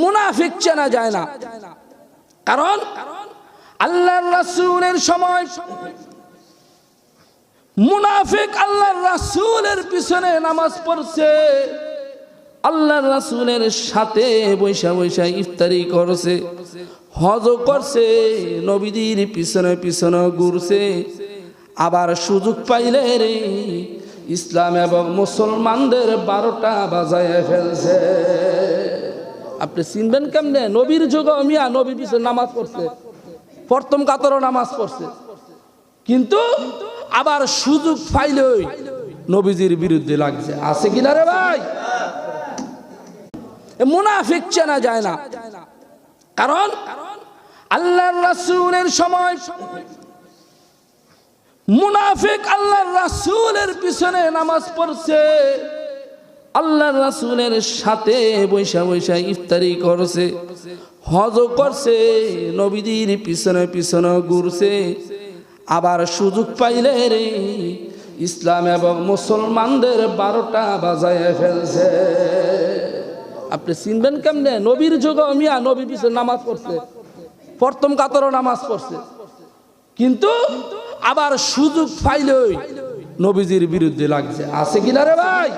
মুনাফিক চেনা যায় না। কারণ আল্লাহর রাসূলের সময় মুনাফিক আল্লাহর রাসূলের পিছনে নামাজ পড়ছে, আল্লাহর রাসূলের সাথে বৈশা বৈশা ইফতারি করছে, হজ করছে, নবীদের পিছনে পিছনে ঘুরছে। আবার সুযোগ পাইলে রে ইসলাম এবং মুসলমানদের 12টা বাজায় ফেলছে। আপনি চিনবেন কেমনে? নবীর যুগ মিয়া নবীর পিছনে নামাজ পড়ছে, প্রথম কাতরও নামাজ পড়ছে, কিন্তু আবার সুযোগ পাইলেই নবীজির বিরুদ্ধে লাগছে। আছে কিনা রে ভাই? মুনাফিক চেনা যায় না। কারণ আল্লাহর রাসূলের সময় মুনাফিক আল্লাহর রাসূলের পিছনে নামাজ পড়ছে, আল্লাহর রাসূলের সাথে বৈশা বৈশা ইফতারি করছে, হজ করছে, নবীদের পিছনে পিছনে ঘুরছে। আবার সুযোগ পাইলে রে ইসলাম এবং মুসলমানদের 12টা বাজায় ফেলছে। আপনি চিনবেন কেমনে? নবীর যুগ মিয়া নবীর পিছনে নামাজ পড়ছে, প্রথম কাতরও নামাজ পড়ছে, কিন্তু আবার সুযোগ পাইলেই নবীজির বিরুদ্ধে লাগছে। আছে কিনা রে ভাই?